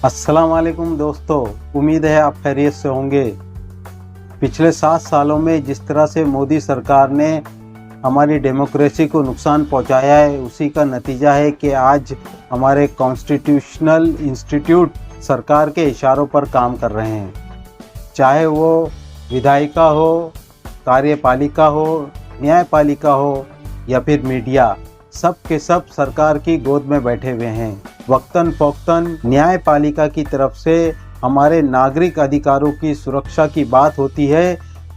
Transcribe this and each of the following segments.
अस्सलाम वालेकुम दोस्तों, उम्मीद है आप खैरियत से होंगे। पिछले 7 सालों में जिस तरह से मोदी सरकार ने हमारी डेमोक्रेसी को नुकसान पहुंचाया है, उसी का नतीजा है कि आज हमारे कॉन्स्टिट्यूशनल इंस्टीट्यूट सरकार के इशारों पर काम कर रहे हैं। चाहे वो विधायिका हो, कार्यपालिका हो, न्यायपालिका हो या फिर मीडिया, सब के सब सरकार की गोद में बैठे हुए हैं। वक्तन फ़ौक्तन न्यायपालिका की तरफ से हमारे नागरिक अधिकारों की सुरक्षा की बात होती है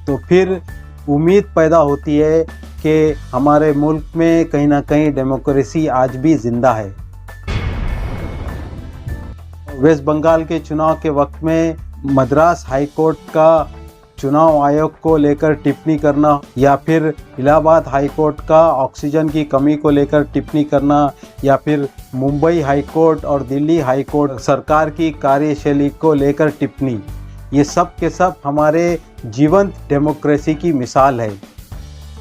तो फिर उम्मीद पैदा होती है कि हमारे मुल्क में कहीं ना कहीं डेमोक्रेसी आज भी जिंदा है। वेस्ट बंगाल के चुनाव के वक्त में मद्रास हाई कोर्ट का चुनाव आयोग को लेकर टिप्पणी करना या फिर इलाहाबाद हाई कोर्ट का ऑक्सीजन की कमी को लेकर टिप्पणी करना या फिर मुंबई हाई कोर्ट और दिल्ली हाई कोर्ट सरकार की कार्यशैली को लेकर टिप्पणी, ये सब के सब हमारे जीवंत डेमोक्रेसी की मिसाल है।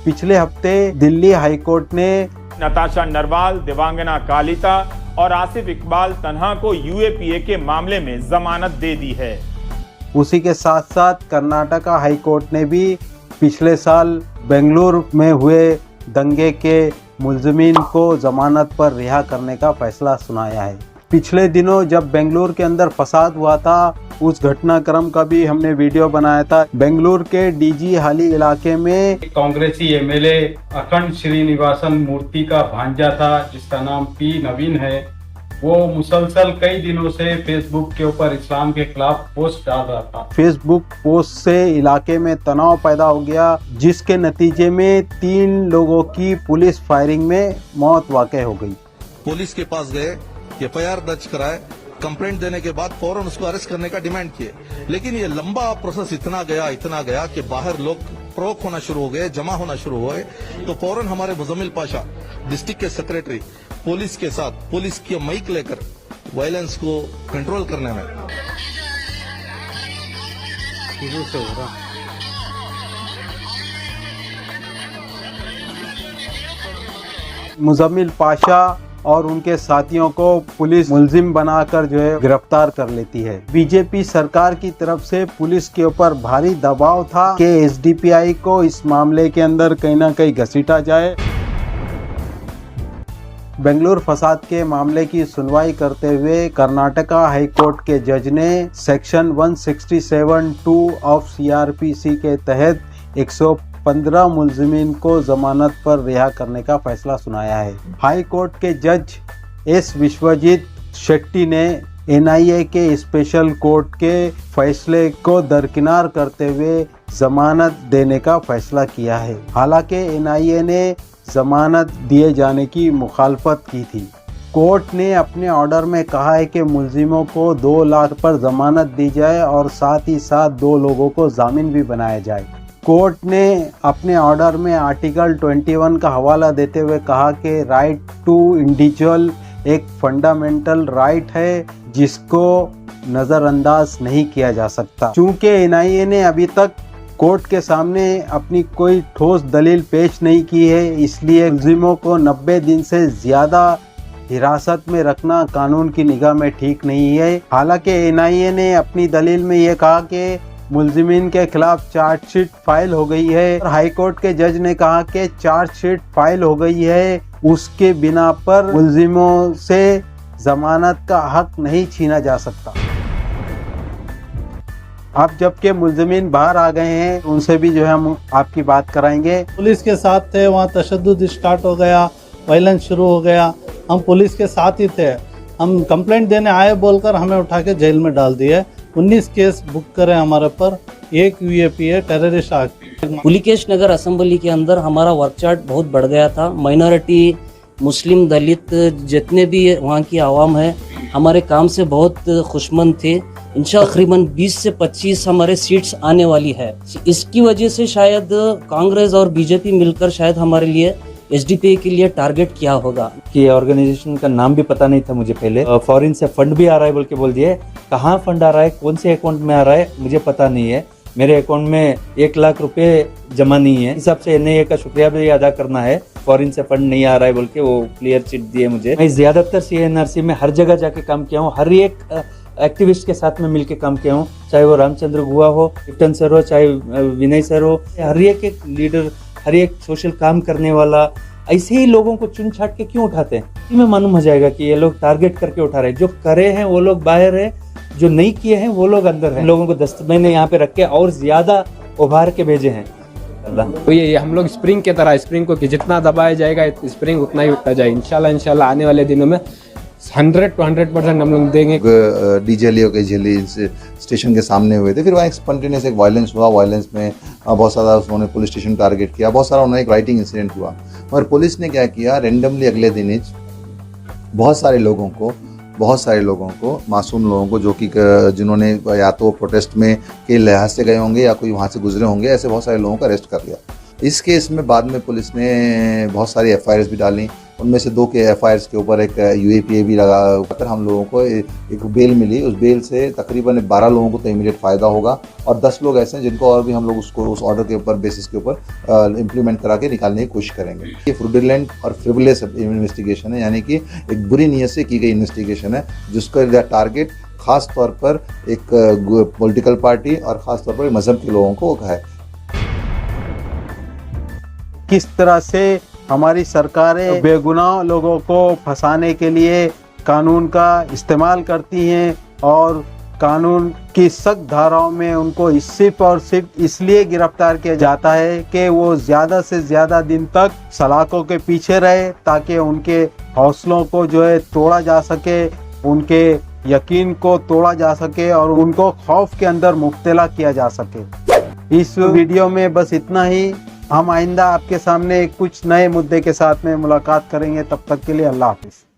पिछले हफ्ते दिल्ली हाई कोर्ट ने नताशा नरवाल, देवांगना कालिता और आसिफ इकबाल तन्हा को यूएपीए के मामले में जमानत दे दी है। उसी के साथ साथ कर्नाटका हाई कोर्ट ने भी पिछले साल बेंगलुरु में हुए दंगे के मुल्जिमीन को जमानत पर रिहा करने का फैसला सुनाया है। पिछले दिनों जब बेंगलुरु के अंदर फसाद हुआ था, उस घटनाक्रम का भी हमने वीडियो बनाया था। बेंगलुरु के डीजी हाली इलाके में कांग्रेसी एमएलए अखंड श्रीनिवासन मूर्ति का भांजा था, जिसका नाम पी नवीन है। वो मुसलसल कई दिनों से फेसबुक के ऊपर इस्लाम के खिलाफ पोस्ट डाल रहा था। फेसबुक पोस्ट से इलाके में तनाव पैदा हो गया, जिसके नतीजे में 3 लोगों की पुलिस फायरिंग में मौत वाक़ई हो गई। पुलिस के पास गए, एफआईआर दर्ज कराए, कंप्लेंट देने के बाद फौरन उसको अरेस्ट करने का डिमांड किए, लेकिन ये लंबा प्रोसेस इतना गया कि बाहर लोग प्रोक होना शुरू हो गए, जमा होना शुरू हुए। तो फौरन हमारे मुजम्मिल पाशा डिस्ट्रिक्ट के सेक्रेटरी पुलिस के साथ पुलिस की माइक लेकर वायलेंस को कंट्रोल करने में मुजम्मिल पाशा और उनके साथियों को पुलिस मुल्जिम बनाकर जो है गिरफ्तार कर लेती है। बीजेपी सरकार की तरफ से पुलिस के ऊपर भारी दबाव था कि एसडीपीआई को इस मामले के अंदर कहीं ना कहीं घसीटा जाए। बेंगलुरु फसाद के मामले की सुनवाई करते हुए कर्नाटका हाई कोर्ट के जज ने सेक्शन 167(2) ऑफ सीआरपीसी के तहत 115 मुल्जिमीन को जमानत पर रिहा करने का फैसला सुनाया है। हाई कोर्ट के जज एस विश्वजीत शेट्टी ने एनआईए के स्पेशल कोर्ट के फैसले को दरकिनार करते हुए जमानत देने का फैसला किया है। हालांकि एनआईए ने जमानत दिए जाने की मुखालफत की थी। कोर्ट ने अपने ऑर्डर में कहा है कि मुल्जिमों को 2 लाख पर जमानत दी जाए और साथ ही साथ 2 लोगों को जामीन भी बनाया जाए। कोर्ट ने अपने ऑर्डर में आर्टिकल 21 का हवाला देते हुए कहा कि राइट टू इंडिविजुअल एक फंडामेंटल राइट है, जिसको नज़रअंदाज नहीं किया जा सकता। चूँकि एनआईए ने अभी तक कोर्ट के सामने अपनी कोई ठोस दलील पेश नहीं की है, इसलिए मुल्जिमों को 90 दिन से ज़्यादा हिरासत में रखना कानून की निगाह में ठीक नहीं है। हालांकि एनआईए ने अपनी दलील में ये कहा कि मुल्जिमीन के खिलाफ चार्जशीट फाइल हो गई है और हाई कोर्ट के जज ने कहा कि चार्जशीट फाइल हो गई है, उसके बिना पर मुल्जिमों से जमानत का हक नहीं छीना जा सकता। अब जबकि मुल्जिमीन बाहर आ गए हैं, उनसे भी जो है हम आपकी बात कराएंगे। पुलिस के साथ थे, वहाँ तशद्दुद स्टार्ट हो गया, वायलेंस शुरू हो गया। हम पुलिस के साथ ही थे। हम कंप्लेंट देने आए बोलकर हमें उठा के जेल में डाल दिए। 19 केस बुक करे हमारे पर, 1 यूएपीए टेररिस्ट एक्ट। पुलिकेश नगर असेंबली के अंदर हमारा वर्क चार्ट बहुत बढ़ गया था। माइनॉरिटी, मुस्लिम, दलित जितने भी वहाँ की आवाम है, हमारे काम से बहुत खुशमंद थे। इंशाअल्लाह तकरीबन 20 से 25 हमारे सीट्स आने वाली है। इसकी वजह से शायद कांग्रेस और बीजेपी मिलकर शायद हमारे लिए एसडीपीआई के लिए टारगेट किया होगा। कि ऑर्गेनाइजेशन का नाम भी पता नहीं था मुझे पहले। फॉरेन से फंड भी आ रहा है बोल के बोल दिए। कहाँ फंड आ रहा है, कौन से अकाउंट में आ रहा है, मुझे पता नहीं है। मेरे अकाउंट में 1 लाख रुपए जमा नहीं है। इस हिसाब से एनआईए का शुक्रिया भी अदा करना है। फॉरेन से फंड नहीं आ रहा है बोल के वो क्लियर चिट दिए मुझे। मैं ज्यादातर सीएनआरसी में हर जगह जाके काम किया हूँ। हर एक एक्टिविस्ट के साथ में मिलकर काम किया हूँ, चाहे वो रामचंद्र गुहा हो, कैप्टन सर हो, चाहे विनय सर हो, हर एक लीडर, हर एक सोशल काम करने वाला, ऐसे ही लोगों को चुन छाट के क्यों उठाते हैं? इनमें मालूम हो जाएगा कि ये लोग टारगेट करके उठा रहे हैं। जो करे हैं वो लोग बाहर है, जो नहीं किए हैं वो लोग अंदर हैं। लोगों को दस्तमैन यहाँ पे रख के और ज्यादा उभार के भेजे हैं। तो ये हम लोग स्प्रिंग की तरह, स्प्रिंग को कि जितना दबाया जाएगा स्प्रिंग उतना ही उठता जाए। इंशाल्लाह आने वाले दिनों में 100 to 100% हम लोग देंगे। डीजे लियो के झेली स्टेशन के सामने हुए थे, फिर वहाँ एक स्पॉन्टेनियस एक वायलेंस हुआ। वायलेंस में बहुत सारा उन्होंने पुलिस स्टेशन टारगेट किया, बहुत सारा उन्होंने एक राइटिंग इंसिडेंट हुआ। और पुलिस ने क्या किया, रेंडमली अगले दिन ही बहुत सारे लोगों को मासूम लोगों को, जो कि जिन्होंने या तो प्रोटेस्ट में के लिहाज से गए होंगे या कोई वहाँ से गुजरे होंगे, ऐसे बहुत सारे लोगों को अरेस्ट कर लिया। इस केस में बाद में पुलिस ने बहुत सारी FIRs भी डाली। उनमें से 2 के FIRs के ऊपर एक UAPA भी लगा कर हम लोगों को एक बेल मिली। उस बेल से तकरीबन 12 लोगों को तो इमीडिएट फ़ायदा होगा और 10 लोग ऐसे हैं जिनको और भी हम लोग उसको उस ऑर्डर के ऊपर बेसिस के ऊपर इम्प्लीमेंट करा के निकालने की कोशिश करेंगे। ये फ्रॉडुलेंट और फ्रिवलेस इन्वेस्टिगेशन है, यानी कि एक बुरी नीयत से की गई इन्वेस्टिगेशन है, जिसका टारगेट खास तौर पर एक पॉलिटिकल पार्टी और ख़ास तौर पर मज़हब के लोगों को है। किस तरह से हमारी सरकारें बेगुनाह लोगों को फंसाने के लिए कानून का इस्तेमाल करती हैं और कानून की सख्त धाराओं में उनको सिर्फ और सिर्फ इसलिए गिरफ्तार किया जाता है कि वो ज़्यादा से ज़्यादा दिन तक सलाखों के पीछे रहे, ताकि उनके हौसलों को जो है तोड़ा जा सके, उनके यकीन को तोड़ा जा सके और उनको खौफ के अंदर मुब्तला किया जा सके। इस वीडियो में बस इतना ही। हम आइंदा आपके सामने कुछ नए मुद्दे के साथ में मुलाकात करेंगे। तब तक के लिए अल्लाह हाफिज़।